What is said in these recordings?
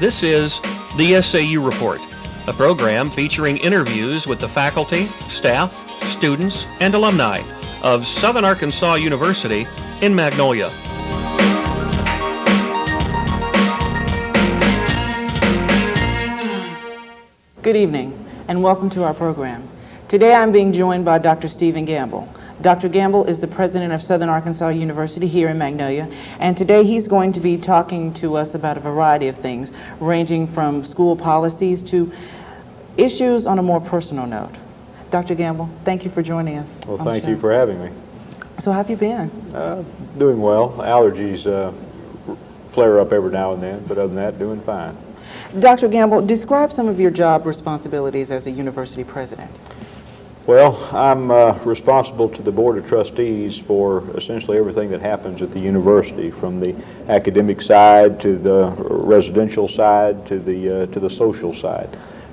This is the SAU Report, a program featuring interviews with the faculty, staff, students, and alumni of Southern Arkansas University in Magnolia. Good evening, and welcome to our program. Today I'm being joined by Dr. Stephen Gamble. Dr. Gamble is the president of Southern Arkansas University here in Magnolia, and today he's going to be talking to us about a variety of things, ranging from school policies to issues on a more personal note. Dr. Gamble, thank you for joining us. Well, thank you for having me. So how have you been? Doing well. Allergies flare up every now and then, but other than that, doing fine. Dr. Gamble, describe some of your job responsibilities as a university president. Well, I'm responsible to the Board of Trustees for essentially everything that happens at the university, from the academic side to the residential side to the social side.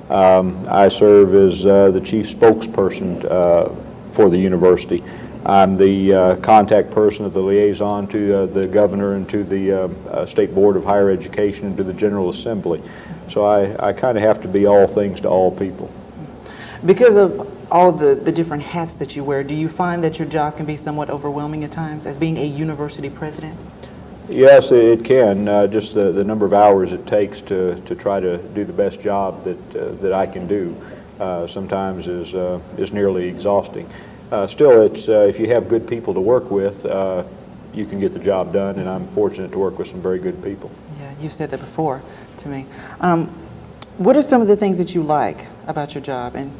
I serve as the chief spokesperson for the university. I'm the contact person of the liaison to the governor and to the State Board of Higher Education and to the General Assembly. So I kind of have to be all things to all people. Because of all the different hats that you wear, do you find that your job can be somewhat overwhelming at times as being a university president? Yes, it can. Just the number of hours it takes to try to do the best job that I can do sometimes is nearly exhausting. Still, it's if you have good people to work with, you can get the job done, and I'm fortunate to work with some very good people. Yeah, you've said that before to me. What are some of the things that you like about your job? And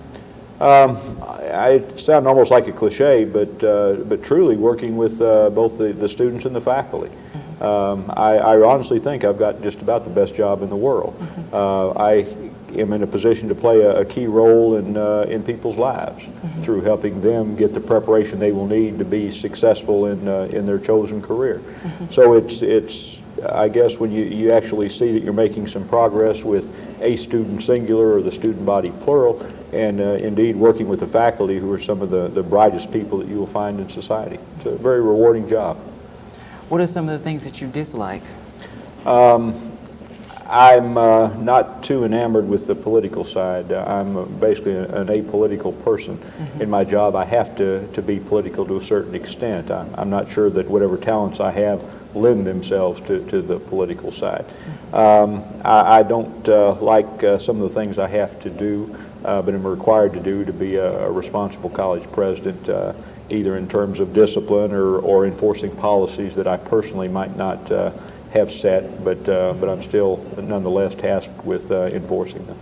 I sound almost like a cliche, but truly working with both the students and the faculty. I honestly think I've got just about the best job in the world. I am in a position to play a key role in people's lives through helping them get the preparation they will need to be successful in their chosen career. So it's I guess when you actually see that you're making some progress with a student singular or the student body plural, and indeed working with the faculty who are some of the brightest people that you will find in society. It's a very rewarding job. what are some of the things that you dislike? I'm not too enamored with the political side. I'm basically an apolitical person. In my job, I have to be political to a certain extent. I'm not sure that whatever talents I have lend themselves to the political side. I don't like some of the things I have to do, but am required to do to be a responsible college president, either in terms of discipline or enforcing policies that I personally might not have set, but I'm still nonetheless tasked with enforcing them.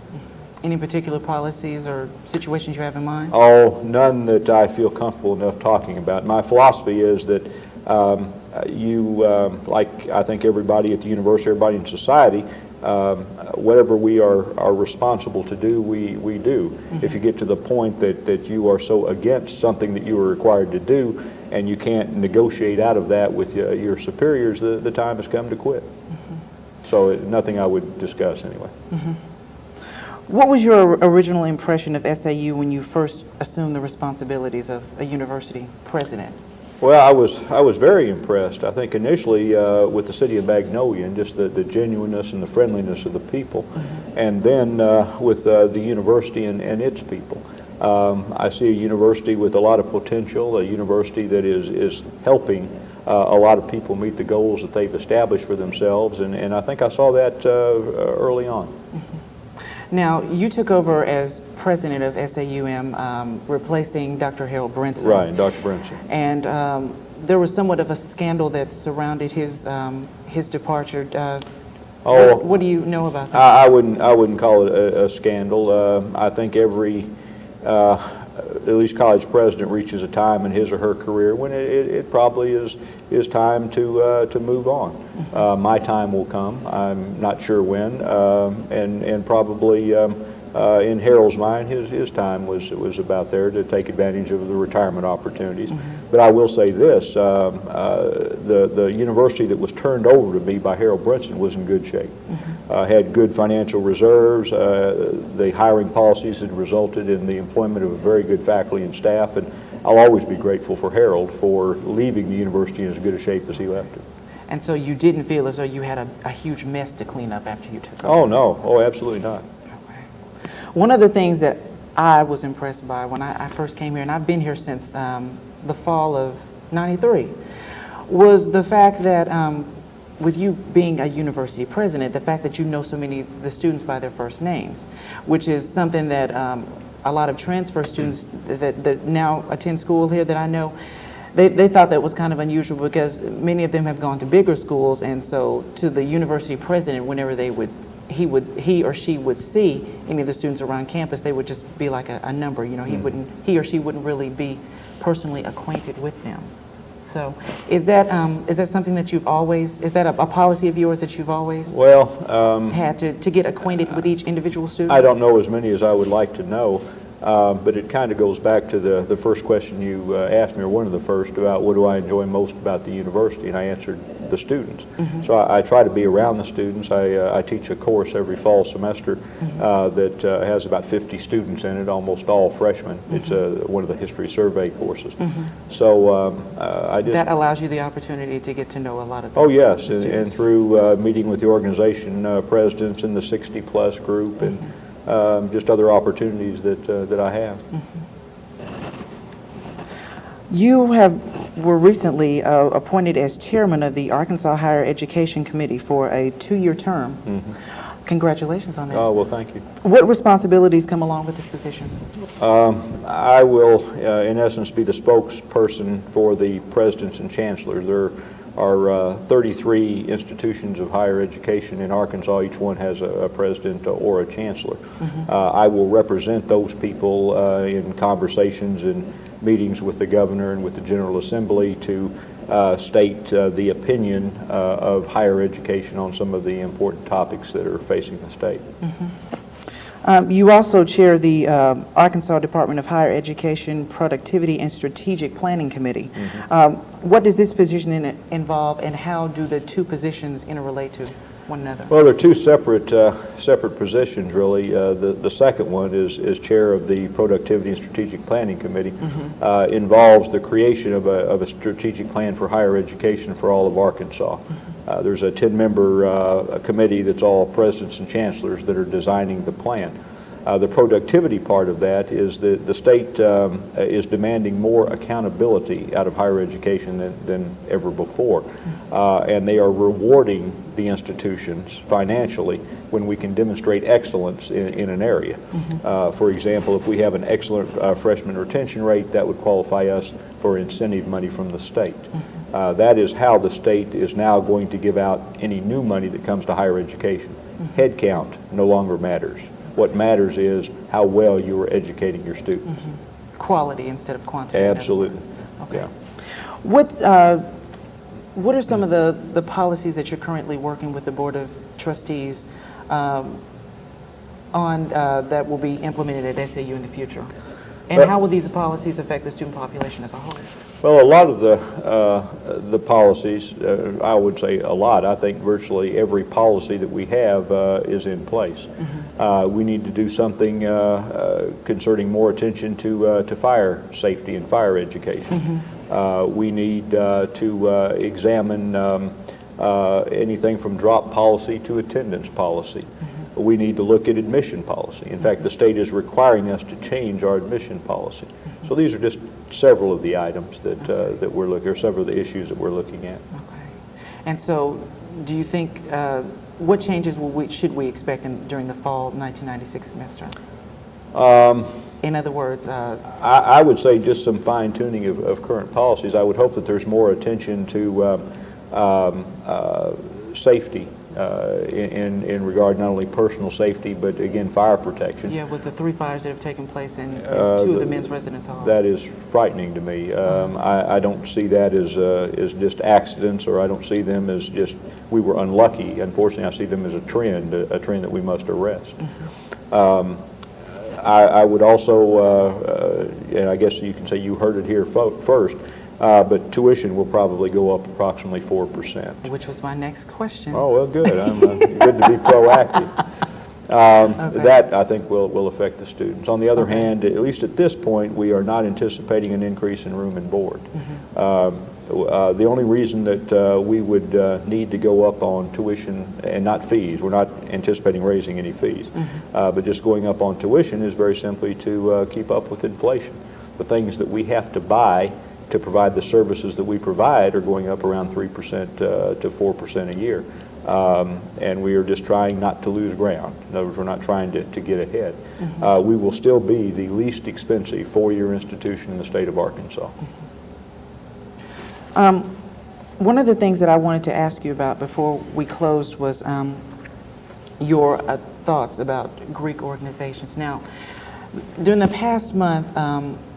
Any particular policies or situations you have in mind? Oh, none that I feel comfortable enough talking about. My philosophy is that like I think everybody at the university, everybody in society, whatever we are responsible to do, we do. If you get to the point that you are so against something that you are required to do, and you can't negotiate out of that with your superiors, the time has come to quit. So nothing I would discuss anyway. What was your original impression of SAU when you first assumed the responsibilities of a university president? Well, I was very impressed. I think initially with the city of Magnolia and just the genuineness and the friendliness of the people, and then with the university and its people. I see a university with a lot of potential, a university that is helping a lot of people meet the goals that they've established for themselves, and I think I saw that early on. Now, you took over as president of SAUM, replacing Dr. Harold Brinson. Right, Dr. Brinson. And there was somewhat of a scandal that surrounded his departure. What do you know about that? I wouldn't call it a scandal. I think every at least college president reaches a time in his or her career when it probably is time to move on. My time will come. I'm not sure when, and probably in Harold's mind, his time was about there to take advantage of the retirement opportunities. But I will say this: the university that was turned over to me by Harold Brinson was in good shape. Had good financial reserves. The hiring policies had resulted in the employment of a very good faculty and staff, and I'll always be grateful for Harold for leaving the university in as good a shape as he left it. And so you didn't feel as though you had a huge mess to clean up after you took over? Oh, no. Oh, absolutely not. Okay. One of the things that I was impressed by when I first came here, and I've been here since the fall of '93, was the fact that with you being a university president, the fact that you know so many of the students by their first names, which is something that a lot of transfer students that now attend school here that I know, they thought that was kind of unusual because many of them have gone to bigger schools, and so to the university president, whenever he or she would see any of the students around campus, they would just be like a number. You know, he or she wouldn't really be personally acquainted with them. So is that something that you've always, is that a policy of yours that you've always had to get acquainted with each individual student? I don't know as many as I would like to know, but it kind of goes back to the first question you asked me, or one of the first, about what do I enjoy most about the university, and I answered the students. So I try to be around the students. I teach a course every fall semester that has about 50 students in it, almost all freshmen. It's one of the history survey courses. So I just... That allows you the opportunity to get to know a lot of the yes, the and through meeting with the organization presidents in the 60-plus group, and just other opportunities that I have. You were recently appointed as chairman of the Arkansas Higher Education Committee for a 2-year term. Congratulations on that. Oh, well, thank you. What responsibilities come along with this position? I will, in essence, be the spokesperson for the presidents and chancellors. There are 33 institutions of higher education in Arkansas. Each one has a president or a chancellor. I will represent those people in conversations and meetings with the governor and with the General Assembly to state the opinion of higher education on some of the important topics that are facing the state. You also chair the Arkansas Department of Higher Education Productivity and Strategic Planning Committee. What does this position involve, and how do the two positions interrelate to one another? Well, they're two separate positions, really. The second one is chair of the Productivity and Strategic Planning Committee. Involves the creation of a strategic plan for higher education for all of Arkansas. There's a 10-member committee that's all presidents and chancellors that are designing the plan. The productivity part of that is that the state is demanding more accountability out of higher education than ever before. And they are rewarding the institutions financially when we can demonstrate excellence in an area. For example, if we have an excellent freshman retention rate, that would qualify us for incentive money from the state. That is how the state is now going to give out any new money that comes to higher education. Head count no longer matters. What matters is how well you are educating your students. Quality instead of quantity. Absolutely. Okay. Yeah. What are some of the policies that you're currently working with the Board of Trustees on that will be implemented at SAU in the future? And how will these policies affect the student population as a whole? Well, a lot of the policies, I would say a lot, I think virtually every policy that we have is in place. We need to do something concerning more attention to fire safety and fire education. We need to examine anything from drop policy to attendance policy. We need to look at admission policy. In fact, the state is requiring us to change our admission policy. So these are just several of the items that we're looking, or several of the issues that we're looking at. Okay. And so, do you think what changes should we expect during the fall 1996 semester? In other words, I would say just some fine tuning of current policies. I would hope that there's more attention to safety. In regard not only personal safety, but again fire protection. Yeah, with the 3 fires that have taken place in 2 of the men's residence halls. That is frightening to me. I don't see that as just accidents, or I don't see them as just we were unlucky. Unfortunately, I see them as a trend that we must arrest. I would also, and I guess you can say you heard it here first, but tuition will probably go up approximately 4%. Which was my next question. Oh, well, good. I'm good to be proactive. That, I think, will affect the students. On the other hand, at least at this point, we are not anticipating an increase in room and board. The only reason that we would need to go up on tuition and not fees, we're not anticipating raising any fees, but just going up on tuition is very simply to keep up with inflation. The things that we have to buy to provide the services that we provide are going up around 3% to 4% a year. And we are just trying not to lose ground. In other words, we're not trying to get ahead. We will still be the least expensive four-year institution in the state of Arkansas. One of the things that I wanted to ask you about before we closed was your thoughts about Greek organizations. Now, during the past month,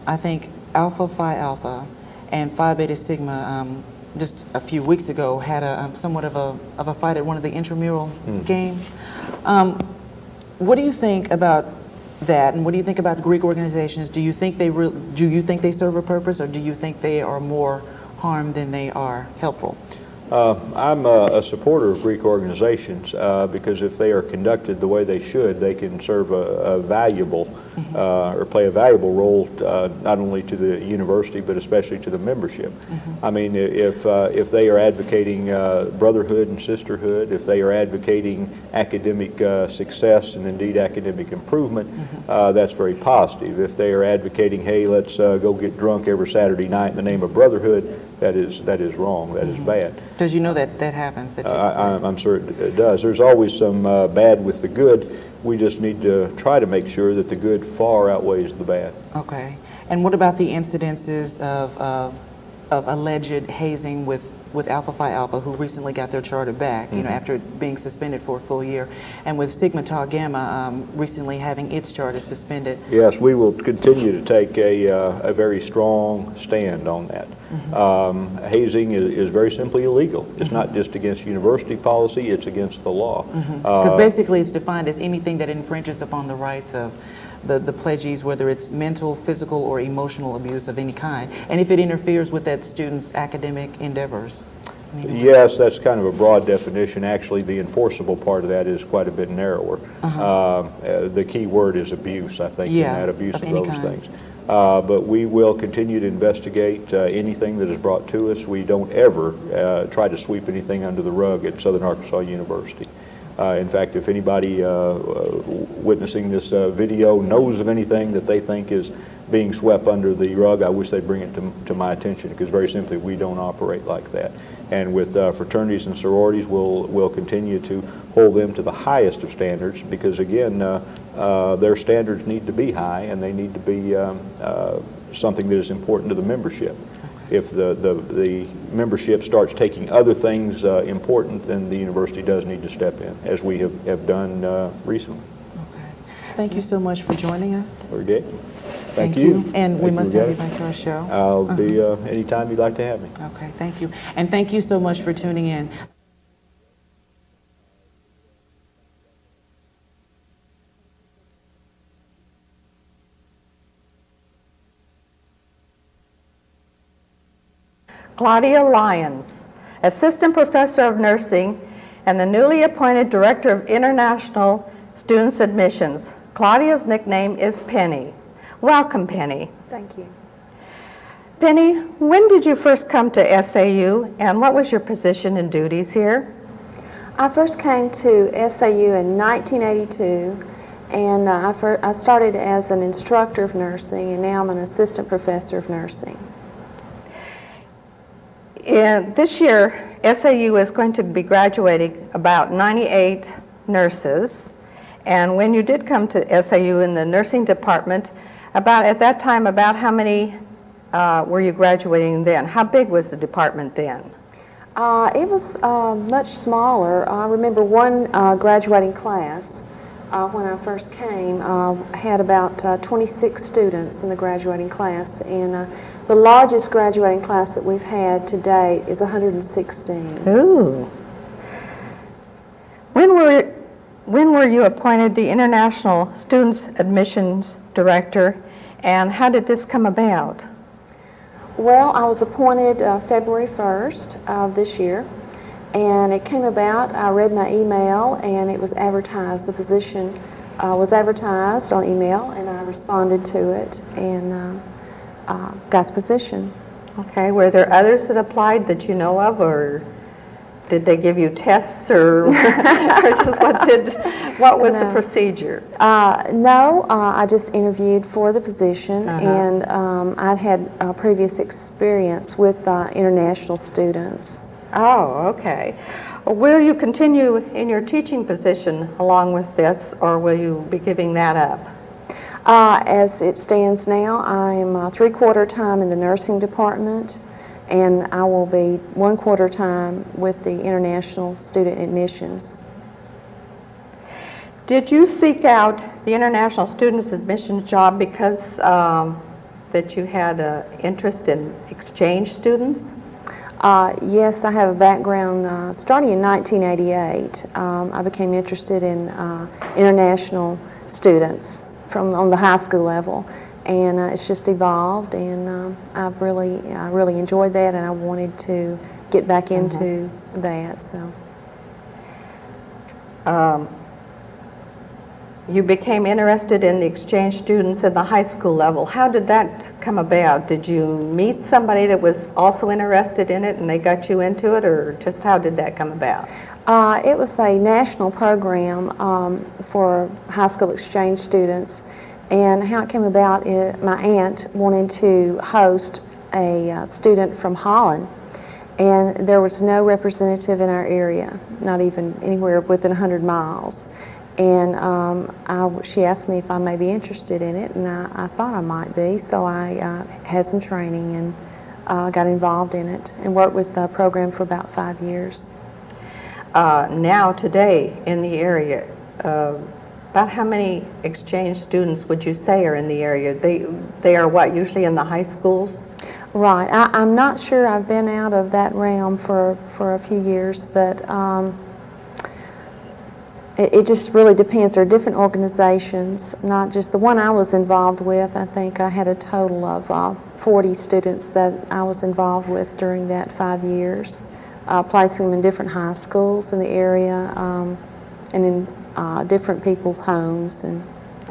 I think Alpha Phi Alpha and Phi Beta Sigma just a few weeks ago had a somewhat of a fight at one of the intramural games. What do you think about that, and what do you think about Greek organizations? Do you think they serve a purpose, or do you think they are more harm than they are helpful? I'm a supporter of Greek organizations because if they are conducted the way they should, they can serve a valuable or play a valuable role not only to the university but especially to the membership. I mean, if they are advocating brotherhood and sisterhood, if they are advocating academic success and indeed academic improvement, that's very positive. If they are advocating, hey, let's go get drunk every Saturday night in the name of brotherhood, that is wrong. That is bad. Because you know that happens. That takes place. I'm sure it does. There's always some bad with the good. We just need to try to make sure that the good far outweighs the bad. Okay. And what about the incidences of alleged hazing with Alpha Phi Alpha, who recently got their charter back, you know, after being suspended for a full year, and with Sigma Tau Gamma recently having its charter suspended? Yes, we will continue to take a very strong stand on that. Hazing is very simply illegal. It's not just against university policy, it's against the law. Because basically it's defined as anything that infringes upon the rights of the pledgees, whether it's mental, physical, or emotional abuse of any kind, and if it interferes with that student's academic endeavors. Yes, that's kind of a broad definition. Actually, the enforceable part of that is quite a bit narrower. The key word is abuse, I think, in that abuse of those things. But we will continue to investigate anything that is brought to us. We don't ever try to sweep anything under the rug at Southern Arkansas University. In fact, if anybody witnessing this video knows of anything that they think is being swept under the rug, I wish they'd bring it to my attention, because very simply we don't operate like that. And with fraternities and sororities, we'll continue to hold them to the highest of standards, because again, their standards need to be high, and they need to be something that is important to the membership. If the membership starts taking other things important, then the university does need to step in, as we have done recently. Okay. Thank you so much for joining us. Very good. Thank you. And we must have you back to our show. I'll be anytime you'd like to have me. Okay, thank you. And thank you so much for tuning in. Claudia Lyons, Assistant Professor of Nursing and the newly appointed Director of International Students Admissions. Claudia's nickname is Penny. Welcome, Penny. Thank you. Penny, when did you first come to SAU, and what was your position and duties here? I first came to SAU in 1982, and I started as an instructor of nursing, and now I'm an assistant professor of nursing. This year, SAU is going to be graduating about 98 nurses, and when you did come to SAU in the nursing department, at that time, about how many were you graduating then? How big was the department then? It was much smaller. I remember one graduating class when I first came had about 26 students in the graduating class, and the largest graduating class that we've had to date is 116. Ooh. When were you appointed the International Students Admissions Director, and how did this come about? Well, I was appointed February 1st of this year, And it came about, I read my email, and it was advertised. The position was advertised on email, and I responded to it and got the position. Okay, were there others that applied that you know of, or did they give you tests, or, or just what was the No. procedure? No, I just interviewed for the position, and I'd had previous experience with international students. Oh, okay. Will you continue in your teaching position along with this, or will you be giving that up? As it stands now, I am 3/4 time in the nursing department, and I will be 1/4 time with the international student admissions. Did you seek out the international students admission job because that you had an interest in exchange students? Yes, I have a background starting in 1988. I became interested in international students on the high school level, and it's just evolved, and I really enjoyed that, and I wanted to get back into that. So. You became interested in the exchange students at the high school level. How did that come about? Did you meet somebody that was also interested in it and they got you into it, or just how did that come about? It was a national program for high school exchange students, and how it came about is my aunt wanted to host a student from Holland, and there was no representative in our area, not even anywhere within 100 miles. And she asked me if I may be interested in it, and I thought I might be, so I had some training and got involved in it and worked with the program for about 5 years. Now, today, in the area, about how many exchange students would you say are in the area? They are what, usually in the high schools? Right. I'm not sure. I've been out of that realm for a few years, but it just really depends. There are different organizations, not just the one I was involved with. I think I had a total of 40 students that I was involved with during that 5 years, placing them in different high schools in the area and in different people's homes. And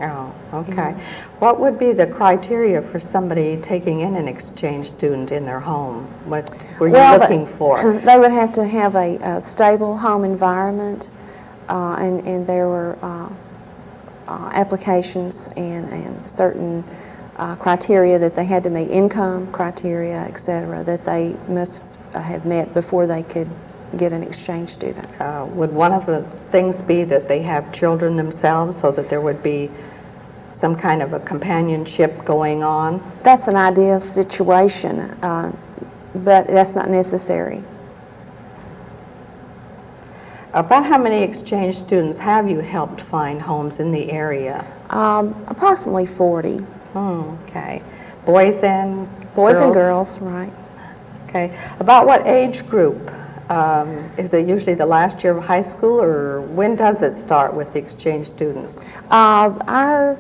oh, okay. What would be the criteria for somebody taking in an exchange student in their home? What were you looking for? They would have to have a stable home environment. And there were applications and certain criteria that they had to meet, income criteria, etc., that they must have met before they could get an exchange student. Would one of the things be that they have children themselves, so that there would be some kind of a companionship going on? That's an ideal situation, but that's not necessary. About how many exchange students have you helped find homes in the area? Approximately 40. Okay. Boys and Boys girls? and girls, right. Okay. About what age group? Is it usually the last year of high school, or when does it start with the exchange students? Our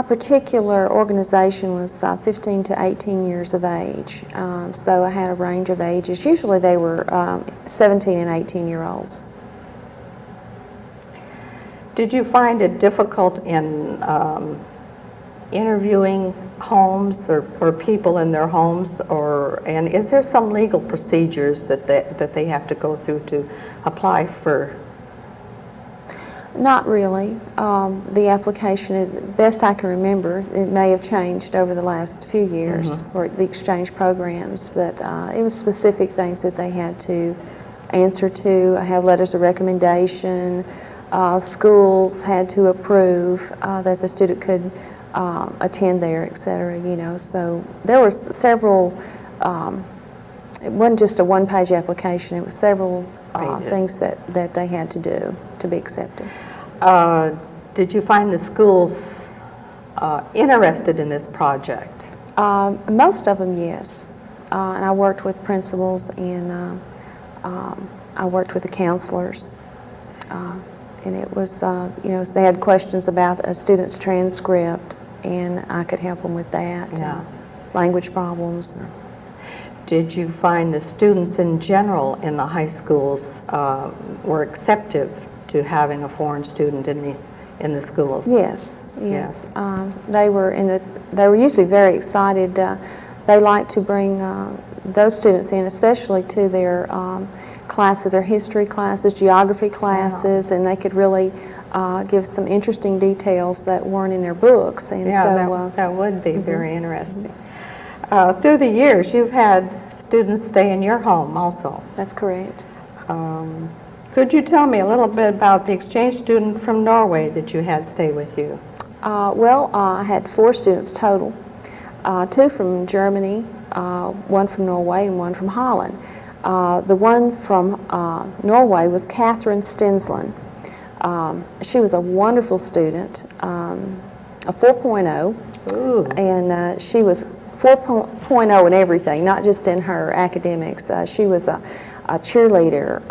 particular organization was 15 to 18 years of age, so I had a range of ages. Usually they were 17 and 18-year-olds. Did you find it difficult in interviewing homes or people in their homes, and is there some legal procedures that they have to go through to apply for? Not really. The application, best I can remember, it may have changed over the last few years for the exchange programs, but it was specific things that they had to answer to. I have letters of recommendation. Schools had to approve that the student could attend there, etc. You know, so there were several. It wasn't just a one-page application. It was several things that they had to do to be accepted. Did you find the schools interested in this project? Most of them, yes. And I worked with principals, and I worked with the counselors. And it was, you know, they had questions about a student's transcript, and I could help them with that. Yeah. Language problems. did you find the students in general in the high schools were acceptive to having a foreign student in the schools? Yes, yes. They were usually very excited. They like to bring those students in, especially to their classes, their history classes, geography classes, and they could really give some interesting details that weren't in their books. And so, that would be very interesting. Through the years, you've had students stay in your home also. that's correct. Could you tell me a little bit about the exchange student from Norway that you had stay with you? I had 4 students total, 2 from Germany, 1 from Norway, and 1 from Holland. The one from Norway was Catherine Stensland. She was a wonderful student, a 4.0, Ooh. and she was 4.0 in everything, not just in her academics. She was a cheerleader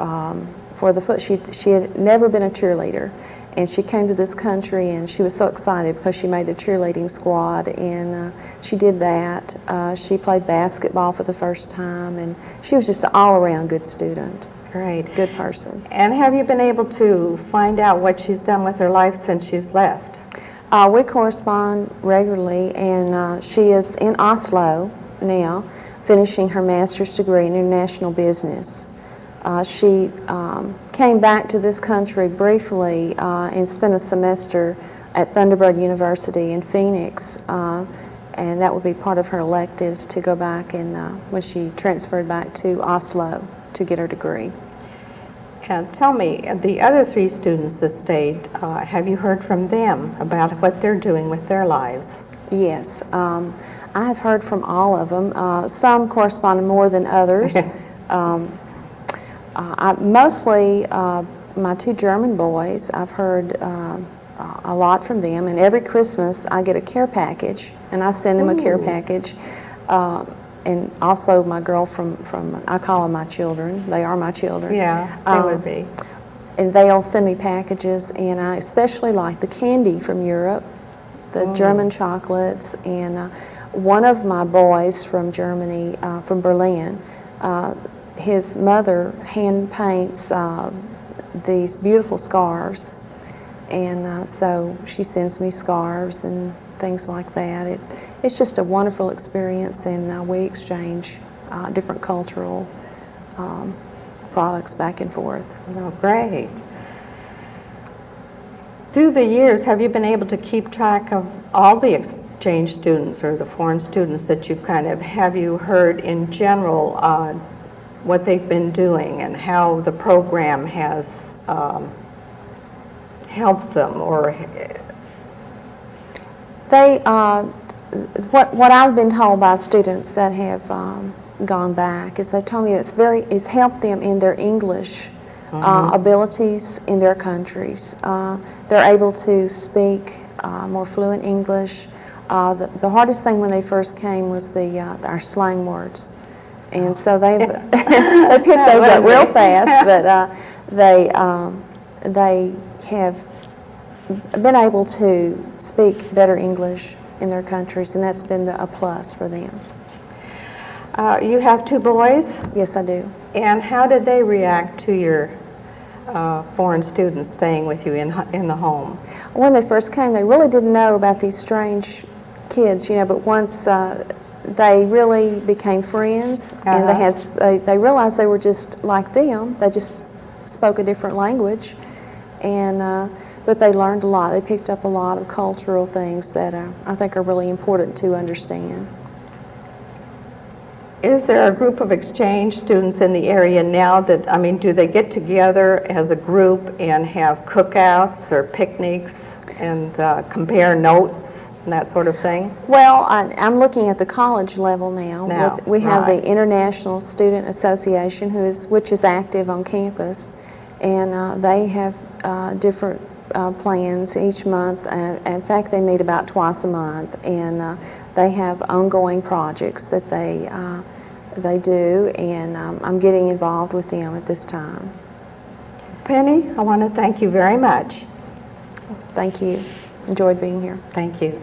for the foot. She had never been a cheerleader, and she came to this country, and she was so excited because she made the cheerleading squad, and she did that. She played basketball for the first time, and she was just an all-around good student. Great. Good person. And have you been able to find out what she's done with her life since she's left? We correspond regularly, and she is in Oslo now, finishing her master's degree in international business. She came back to this country briefly and spent a semester at Thunderbird University in Phoenix, and that would be part of her electives to go back and when she transferred back to Oslo to get her degree. And tell me, the other 3 students that stayed, have you heard from them about what they're doing with their lives? Yes, I have heard from all of them. Some corresponded more than others. Yes. Mostly my 2 German boys, I've heard a lot from them, and every Christmas I get a care package, and I send them a care package. And also my girl from I call them my children. They are my children. Yeah, they would be. And they'll send me packages, and I especially like the candy from Europe, the German chocolates, and one of my boys from Germany, from Berlin, his mother hand paints these beautiful scarves, and so she sends me scarves and things like that. It's just a wonderful experience, and we exchange different cultural products back and forth. Oh, great. Through the years, have you been able to keep track of all the exchange students or the foreign students that have you heard in general what they've been doing and how the program has helped them? Or they, what I've been told by students that have gone back is they told me it's helped them in their English abilities in their countries. They're able to speak more fluent English. The hardest thing when they first came was our slang words. And so they picked those up real fast, but they have been able to speak better English in their countries, and that's been a plus for them. You have 2 boys? Yes, I do. And how did they react to your foreign students staying with you in the home? When they first came, they really didn't know about these strange kids, but once they really became friends, and they realized they were just like them. They just spoke a different language, and but they learned a lot. They picked up a lot of cultural things that I think are really important to understand. Is there a group of exchange students in the area now do they get together as a group and have cookouts or picnics and compare notes and that sort of thing? Well, I'm looking at the college level now. We have right. the International Student Association, which is active on campus, and they have different plans each month. In fact, they meet about twice a month, and they have ongoing projects that they do, and I'm getting involved with them at this time. Penny, I want to thank you very much. Thank you. Enjoyed being here. Thank you.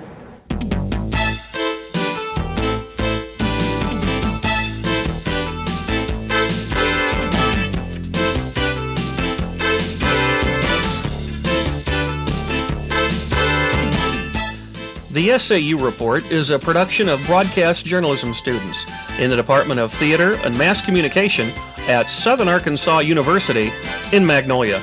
The SAU Report is a production of broadcast journalism students in the Department of Theater and Mass Communication at Southern Arkansas University in Magnolia.